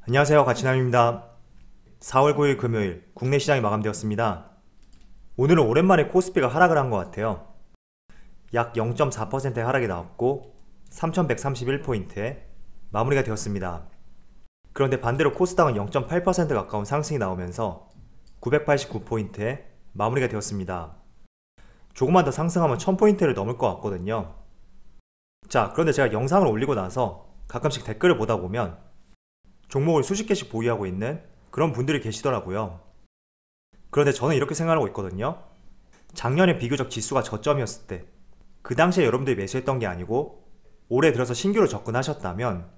안녕하세요, 가치남입니다. 4월 9일 금요일 국내 시장이 마감되었습니다. 오늘은 오랜만에 코스피가 하락을 한 것 같아요. 약 0.4%의 하락이 나왔고 3131포인트에 마무리가 되었습니다. 그런데 반대로 코스닥은 0.8% 가까운 상승이 나오면서 989포인트에 마무리가 되었습니다. 조금만 더 상승하면 1000포인트를 넘을 것 같거든요. 자, 그런데 제가 영상을 올리고 나서 가끔씩 댓글을 보다 보면 종목을 수십 개씩 보유하고 있는 그런 분들이 계시더라고요. 그런데 저는 이렇게 생각하고 있거든요. 작년에 비교적 지수가 저점이었을 때 그 당시에 여러분들이 매수했던 게 아니고 올해 들어서 신규로 접근하셨다면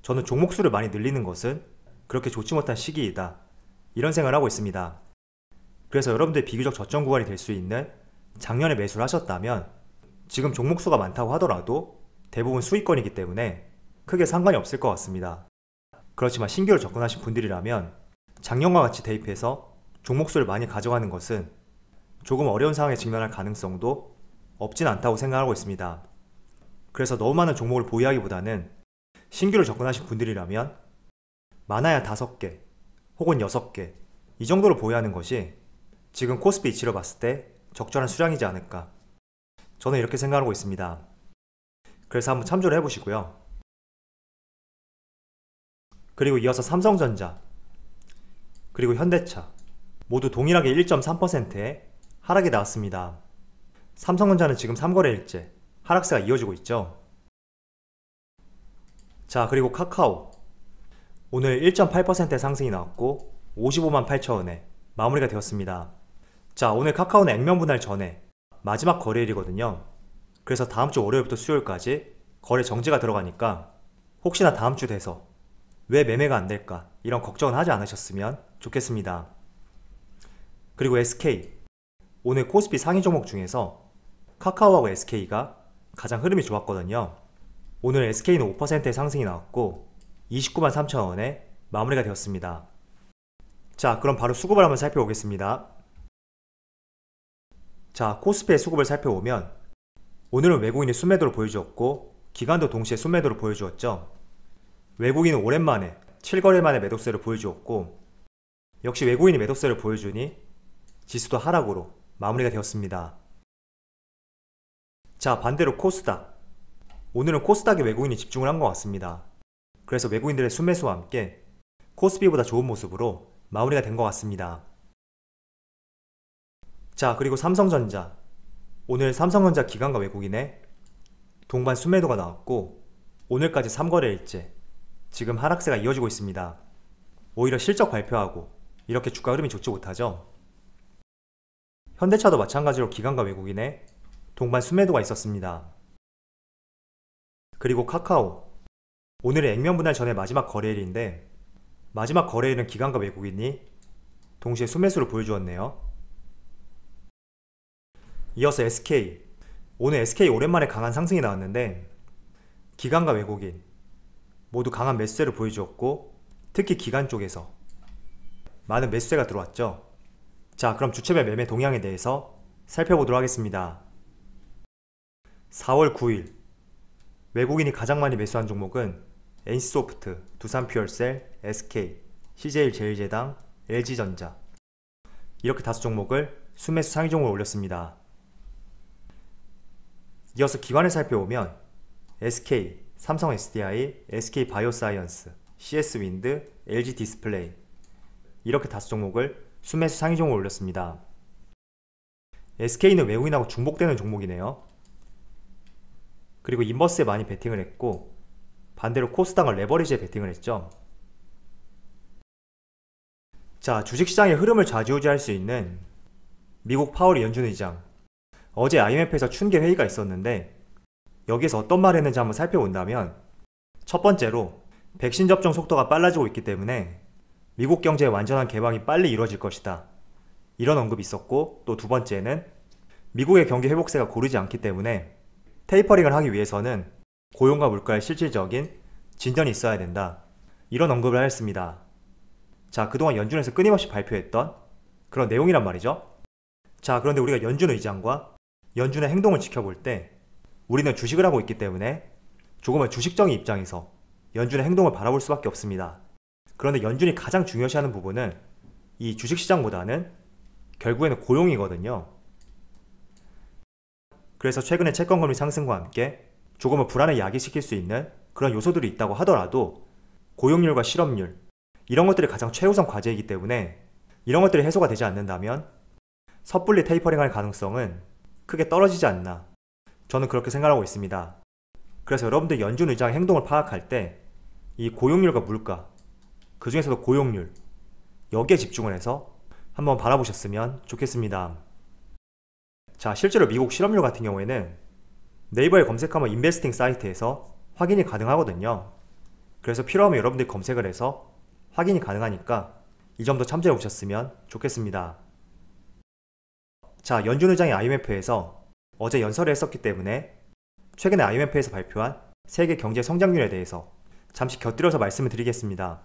저는 종목 수를 많이 늘리는 것은 그렇게 좋지 못한 시기이다, 이런 생각을 하고 있습니다. 그래서 여러분들이 비교적 저점 구간이 될 수 있는 작년에 매수를 하셨다면 지금 종목 수가 많다고 하더라도 대부분 수익권이기 때문에 크게 상관이 없을 것 같습니다. 그렇지만 신규로 접근하신 분들이라면 작년과 같이 대입해서 종목수를 많이 가져가는 것은 조금 어려운 상황에 직면할 가능성도 없진 않다고 생각하고 있습니다. 그래서 너무 많은 종목을 보유하기보다는 신규로 접근하신 분들이라면 많아야 5개 혹은 6개 이 정도로 보유하는 것이 지금 코스피 이치로 봤을 때 적절한 수량이지 않을까, 저는 이렇게 생각하고 있습니다. 그래서 한번 참조를 해보시고요. 그리고 이어서 삼성전자 그리고 현대차 모두 동일하게 1.3%의 하락이 나왔습니다. 삼성전자는 지금 3거래일째 하락세가 이어지고 있죠. 자, 그리고 카카오 오늘 1.8%의 상승이 나왔고 55만 8천원에 마무리가 되었습니다. 자, 오늘 카카오는 액면 분할 전에 마지막 거래일이거든요. 그래서 다음주 월요일부터 수요일까지 거래 정지가 들어가니까 혹시나 다음주 돼서 왜 매매가 안될까 이런 걱정은 하지 않으셨으면 좋겠습니다. 그리고 SK 오늘 코스피 상위 종목 중에서 카카오하고 SK가 가장 흐름이 좋았거든요. 오늘 SK는 5%의 상승이 나왔고 29만 3천원에 마무리가 되었습니다. 자, 그럼 바로 수급을 한번 살펴보겠습니다. 자, 코스피의 수급을 살펴보면 오늘은 외국인이 순매도를 보여주었고 기관도 동시에 순매도를 보여주었죠. 외국인은 오랜만에 7거래 만에 매도세를 보여주었고 역시 외국인이 매도세를 보여주니 지수도 하락으로 마무리가 되었습니다. 자, 반대로 코스닥 오늘은 코스닥에 외국인이 집중을 한 것 같습니다. 그래서 외국인들의 순매수와 함께 코스피보다 좋은 모습으로 마무리가 된 것 같습니다. 자, 그리고 삼성전자 오늘 삼성전자 기관과 외국인의 동반 순매도가 나왔고 오늘까지 3거래일째 지금 하락세가 이어지고 있습니다. 오히려 실적 발표하고 이렇게 주가 흐름이 좋지 못하죠. 현대차도 마찬가지로 기관과 외국인의 동반 순매도가 있었습니다. 그리고 카카오 오늘은 액면 분할 전에 마지막 거래일인데 마지막 거래일은 기관과 외국인이 동시에 순매수를 보여주었네요. 이어서 SK 오늘 SK 오랜만에 강한 상승이 나왔는데 기관과 외국인 모두 강한 매수세를 보여주었고 특히 기관 쪽에서 많은 매수세가 들어왔죠. 자, 그럼 주체별 매매 동향에 대해서 살펴보도록 하겠습니다. 4월 9일 외국인이 가장 많이 매수한 종목은 NC소프트, 두산퓨얼셀, SK, CJ제일제당, LG전자 이렇게 5종목을 순매수 상위 종목으로 올렸습니다. 이어서 기관을 살펴보면 SK, 삼성 SDI, SK바이오사이언스, CS윈드, LG디스플레이 이렇게 5종목을 순매수 상위 종목으로 올렸습니다. SK는 외국인하고 중복되는 종목이네요. 그리고 인버스에 많이 베팅을 했고 반대로 코스닥은 레버리지에 베팅을 했죠. 자, 주식시장의 흐름을 좌지우지할 수 있는 미국 파월 연준 의장 어제 IMF에서 춘계 회의가 있었는데 여기에서 어떤 말을 했는지 한번 살펴본다면 첫 번째로 백신 접종 속도가 빨라지고 있기 때문에 미국 경제의 완전한 개방이 빨리 이루어질 것이다, 이런 언급이 있었고 또 두 번째는 미국의 경기 회복세가 고르지 않기 때문에 테이퍼링을 하기 위해서는 고용과 물가의 실질적인 진전이 있어야 된다, 이런 언급을 하였습니다. 자, 그동안 연준에서 끊임없이 발표했던 그런 내용이란 말이죠. 자, 그런데 우리가 연준 의장과 연준의 행동을 지켜볼 때 우리는 주식을 하고 있기 때문에 조금은 주식정의 입장에서 연준의 행동을 바라볼 수밖에 없습니다. 그런데 연준이 가장 중요시하는 부분은 이 주식시장보다는 결국에는 고용이거든요. 그래서 최근에 채권금리 상승과 함께 조금은 불안을 야기시킬 수 있는 그런 요소들이 있다고 하더라도 고용률과 실업률 이런 것들이 가장 최우선 과제이기 때문에 이런 것들이 해소가 되지 않는다면 섣불리 테이퍼링할 가능성은 크게 떨어지지 않나, 저는 그렇게 생각하고 있습니다. 그래서 여러분들 연준 의장의 행동을 파악할 때 이 고용률과 물가, 그 중에서도 고용률, 여기에 집중을 해서 한번 바라보셨으면 좋겠습니다. 자, 실제로 미국 실업률 같은 경우에는 네이버에 검색하면 인베스팅 사이트에서 확인이 가능하거든요. 그래서 필요하면 여러분들이 검색을 해서 확인이 가능하니까 이 점도 참조해 보셨으면 좋겠습니다. 자, 연준 의장이 IMF에서 어제 연설을 했었기 때문에 최근에 IMF에서 발표한 세계 경제 성장률에 대해서 잠시 곁들여서 말씀을 드리겠습니다.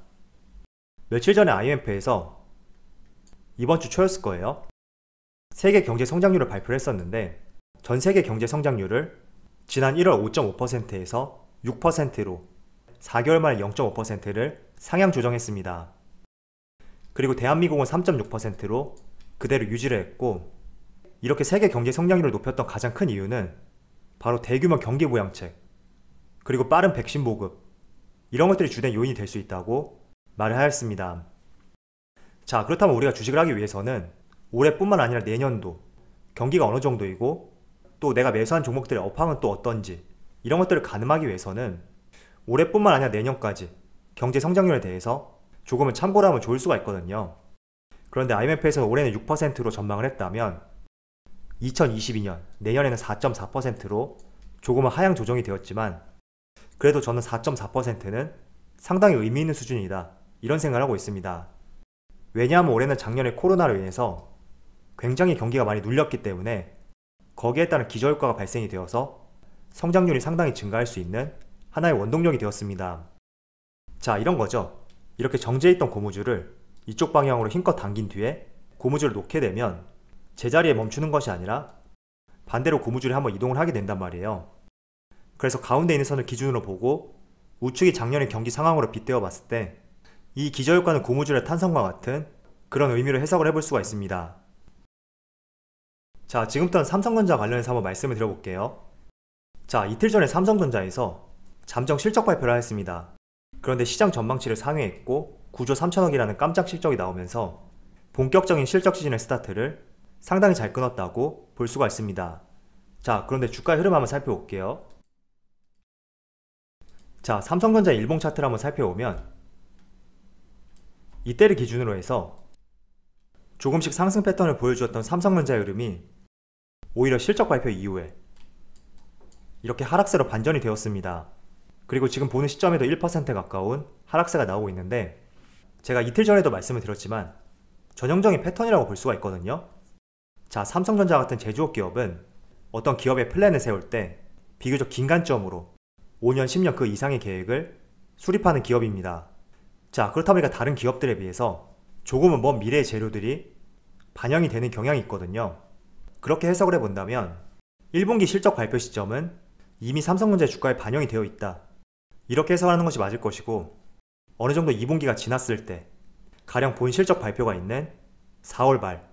며칠 전에 IMF에서 이번 주 초였을 거예요. 세계 경제 성장률을 발표를 했었는데 전 세계 경제 성장률을 지난 1월 5.5%에서 6%로 4개월 만에 0.5%를 상향 조정했습니다. 그리고 대한민국은 3.6%로 그대로 유지를 했고, 이렇게 세계 경제 성장률을 높였던 가장 큰 이유는 바로 대규모 경기 부양책, 그리고 빠른 백신 보급, 이런 것들이 주된 요인이 될 수 있다고 말을 하였습니다. 자, 그렇다면 우리가 주식을 하기 위해서는 올해뿐만 아니라 내년도 경기가 어느 정도이고 또 내가 매수한 종목들의 업황은 또 어떤지 이런 것들을 가늠하기 위해서는 올해뿐만 아니라 내년까지 경제 성장률에 대해서 조금은 참고를 하면 좋을 수가 있거든요. 그런데 IMF에서는 올해는 6%로 전망을 했다면 2022년 내년에는 4.4%로 조금은 하향 조정이 되었지만 그래도 저는 4.4%는 상당히 의미 있는 수준이다, 이런 생각을 하고 있습니다. 왜냐하면 올해는 작년에 코로나로 인해서 굉장히 경기가 많이 눌렸기 때문에 거기에 따른 기저효과가 발생이 되어서 성장률이 상당히 증가할 수 있는 하나의 원동력이 되었습니다. 자, 이런 거죠. 이렇게 정지해 있던 고무줄을 이쪽 방향으로 힘껏 당긴 뒤에 고무줄을 놓게 되면 제자리에 멈추는 것이 아니라 반대로 고무줄이 한번 이동을 하게 된단 말이에요. 그래서 가운데 있는 선을 기준으로 보고 우측이 작년의 경기 상황으로 빗대어 봤을 때 이 기저효과는 고무줄의 탄성과 같은 그런 의미로 해석을 해볼 수가 있습니다. 자, 지금부터는 삼성전자 관련해서 한번 말씀을 드려볼게요. 자, 이틀 전에 삼성전자에서 잠정 실적 발표를 하였습니다. 그런데 시장 전망치를 상회했고 9조 3천억이라는 깜짝 실적이 나오면서 본격적인 실적 시즌의 스타트를 상당히 잘 끊었다고 볼 수가 있습니다. 자, 그런데 주가의 흐름 한번 살펴볼게요. 자, 삼성전자 일봉 차트를 한번 살펴보면 이때를 기준으로 해서 조금씩 상승 패턴을 보여주었던 삼성전자의 흐름이 오히려 실적 발표 이후에 이렇게 하락세로 반전이 되었습니다. 그리고 지금 보는 시점에도 1% 가까운 하락세가 나오고 있는데, 제가 이틀 전에도 말씀을 드렸지만 전형적인 패턴이라고 볼 수가 있거든요. 자, 삼성전자 같은 제조업 기업은 어떤 기업의 플랜을 세울 때 비교적 긴 관점으로 5년, 10년 그 이상의 계획을 수립하는 기업입니다. 자, 그렇다 보니까 다른 기업들에 비해서 조금은 먼 미래의 재료들이 반영이 되는 경향이 있거든요. 그렇게 해석을 해본다면 1분기 실적 발표 시점은 이미 삼성전자의 주가에 반영이 되어 있다, 이렇게 해석하는 것이 맞을 것이고, 어느 정도 2분기가 지났을 때 가령 본 실적 발표가 있는 4월 말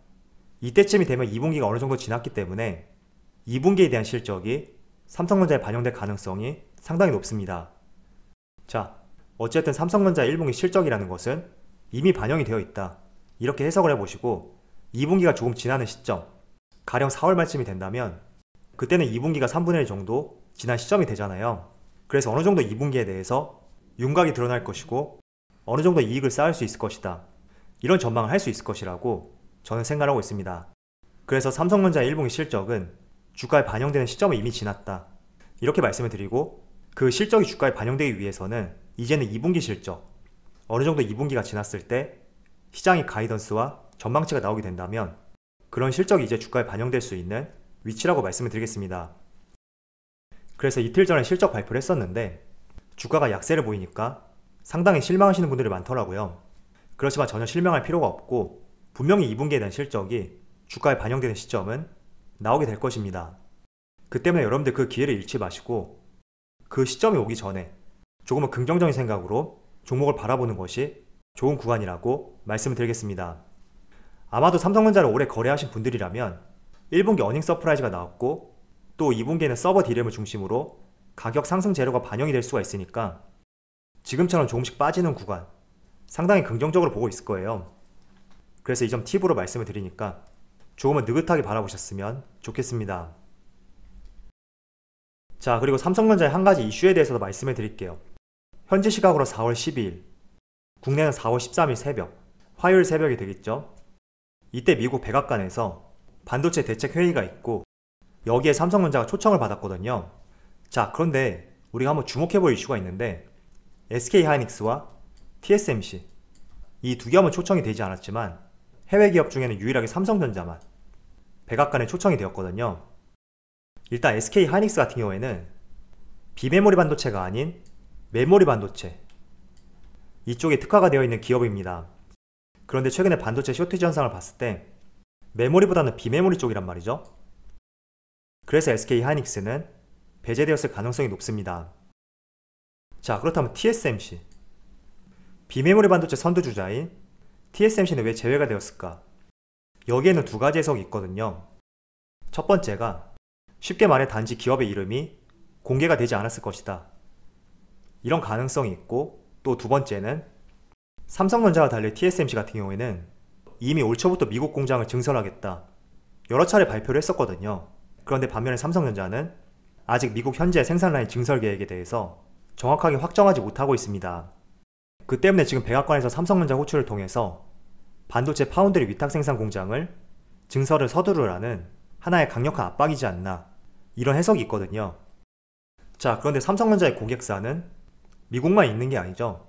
이때쯤이 되면 2분기가 어느 정도 지났기 때문에 2분기에 대한 실적이 삼성전자에 반영될 가능성이 상당히 높습니다. 자, 어쨌든 삼성전자의 1분기 실적이라는 것은 이미 반영이 되어 있다, 이렇게 해석을 해보시고 2분기가 조금 지나는 시점, 가령 4월 말쯤이 된다면 그때는 2분기가 3분의 1 정도 지난 시점이 되잖아요. 그래서 어느 정도 2분기에 대해서 윤곽이 드러날 것이고 어느 정도 이익을 쌓을 수 있을 것이다, 이런 전망을 할 수 있을 것이라고 저는 생각하고 있습니다. 그래서 삼성전자의 1분기 실적은 주가에 반영되는 시점은 이미 지났다, 이렇게 말씀을 드리고, 그 실적이 주가에 반영되기 위해서는 이제는 2분기 실적, 어느 정도 2분기가 지났을 때 시장의 가이던스와 전망치가 나오게 된다면 그런 실적이 이제 주가에 반영될 수 있는 위치라고 말씀을 드리겠습니다. 그래서 이틀 전에 실적 발표를 했었는데 주가가 약세를 보이니까 상당히 실망하시는 분들이 많더라고요. 그렇지만 전혀 실망할 필요가 없고 분명히 2분기에 대한 실적이 주가에 반영되는 시점은 나오게 될 것입니다. 그 때문에 여러분들 그 기회를 잃지 마시고 그 시점이 오기 전에 조금은 긍정적인 생각으로 종목을 바라보는 것이 좋은 구간이라고 말씀을 드리겠습니다. 아마도 삼성전자를 오래 거래하신 분들이라면 1분기 어닝 서프라이즈가 나왔고 또 2분기에는 서버 D램을 중심으로 가격 상승 재료가 반영이 될 수가 있으니까 지금처럼 조금씩 빠지는 구간 상당히 긍정적으로 보고 있을 거예요. 그래서 이 점 팁으로 말씀을 드리니까 조금은 느긋하게 바라보셨으면 좋겠습니다. 자, 그리고 삼성전자의 한 가지 이슈에 대해서도 말씀을 드릴게요. 현지 시각으로 4월 12일, 국내는 4월 13일 새벽, 화요일 새벽이 되겠죠. 이때 미국 백악관에서 반도체 대책 회의가 있고 여기에 삼성전자가 초청을 받았거든요. 자, 그런데 우리가 한번 주목해볼 이슈가 있는데 SK하이닉스와 TSMC 이 두 기업은 초청이 되지 않았지만 해외 기업 중에는 유일하게 삼성전자만 백악관에 초청이 되었거든요. 일단 SK하이닉스 같은 경우에는 비메모리 반도체가 아닌 메모리 반도체 이쪽에 특화가 되어 있는 기업입니다. 그런데 최근에 반도체 쇼티지 현상을 봤을 때 메모리보다는 비메모리 쪽이란 말이죠. 그래서 SK하이닉스는 배제되었을 가능성이 높습니다. 자, 그렇다면 TSMC 비메모리 반도체 선두주자인 TSMC는 왜 제외가 되었을까? 여기에는 두 가지 해석이 있거든요. 첫 번째가 쉽게 말해 단지 기업의 이름이 공개가 되지 않았을 것이다. 이런 가능성이 있고 또 두 번째는 삼성전자와 달리 TSMC 같은 경우에는 이미 올 초부터 미국 공장을 증설하겠다. 여러 차례 발표를 했었거든요. 그런데 반면에 삼성전자는 아직 미국 현재 생산 라인 증설 계획에 대해서 정확하게 확정하지 못하고 있습니다. 그 때문에 지금 백악관에서 삼성전자 호출을 통해서 반도체 파운드리 위탁 생산 공장을 증설을 서두르라는 하나의 강력한 압박이지 않나 이런 해석이 있거든요. 자, 그런데 삼성전자의 고객사는 미국만 있는 게 아니죠.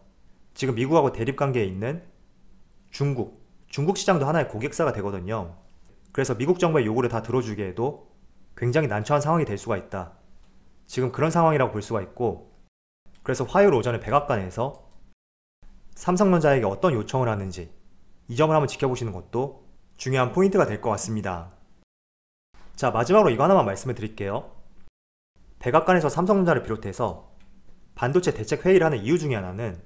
지금 미국하고 대립관계에 있는 중국 시장도 하나의 고객사가 되거든요. 그래서 미국 정부의 요구를 다 들어주게 해도 굉장히 난처한 상황이 될 수가 있다. 지금 그런 상황이라고 볼 수가 있고 그래서 화요일 오전에 백악관에서 삼성전자에게 어떤 요청을 하는지 이 점을 한번 지켜보시는 것도 중요한 포인트가 될 것 같습니다. 자, 마지막으로 이거 하나만 말씀을 드릴게요. 백악관에서 삼성전자를 비롯해서 반도체 대책 회의를 하는 이유 중에 하나는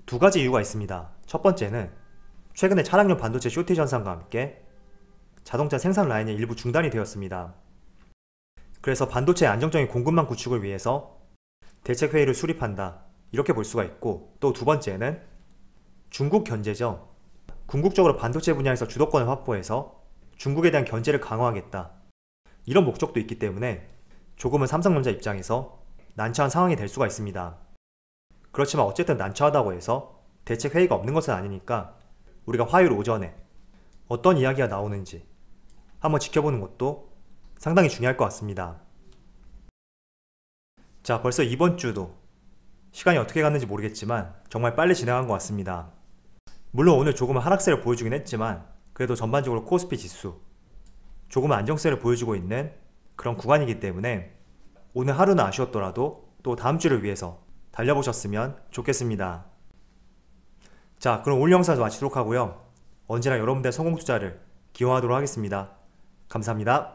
두 가지 이유가 있습니다. 첫 번째는 최근에 차량용 반도체 쇼티지 현상과 함께 자동차 생산 라인의 일부 중단이 되었습니다. 그래서 반도체의 안정적인 공급망 구축을 위해서 대책 회의를 수립한다 이렇게 볼 수가 있고 또 두 번째는 중국 견제죠. 궁극적으로 반도체 분야에서 주도권을 확보해서 중국에 대한 견제를 강화하겠다 이런 목적도 있기 때문에 조금은 삼성전자 입장에서 난처한 상황이 될 수가 있습니다. 그렇지만 어쨌든 난처하다고 해서 대책 회의가 없는 것은 아니니까 우리가 화요일 오전에 어떤 이야기가 나오는지 한번 지켜보는 것도 상당히 중요할 것 같습니다. 자, 벌써 이번 주도 시간이 어떻게 갔는지 모르겠지만 정말 빨리 지나간 것 같습니다. 물론 오늘 조금은 하락세를 보여주긴 했지만 그래도 전반적으로 코스피 지수 조금은 안정세를 보여주고 있는 그런 구간이기 때문에 오늘 하루는 아쉬웠더라도 또 다음 주를 위해서 달려보셨으면 좋겠습니다. 자, 그럼 오늘 영상을 마치도록 하고요. 언제나 여러분들의 성공 투자를 기원하도록 하겠습니다. 감사합니다.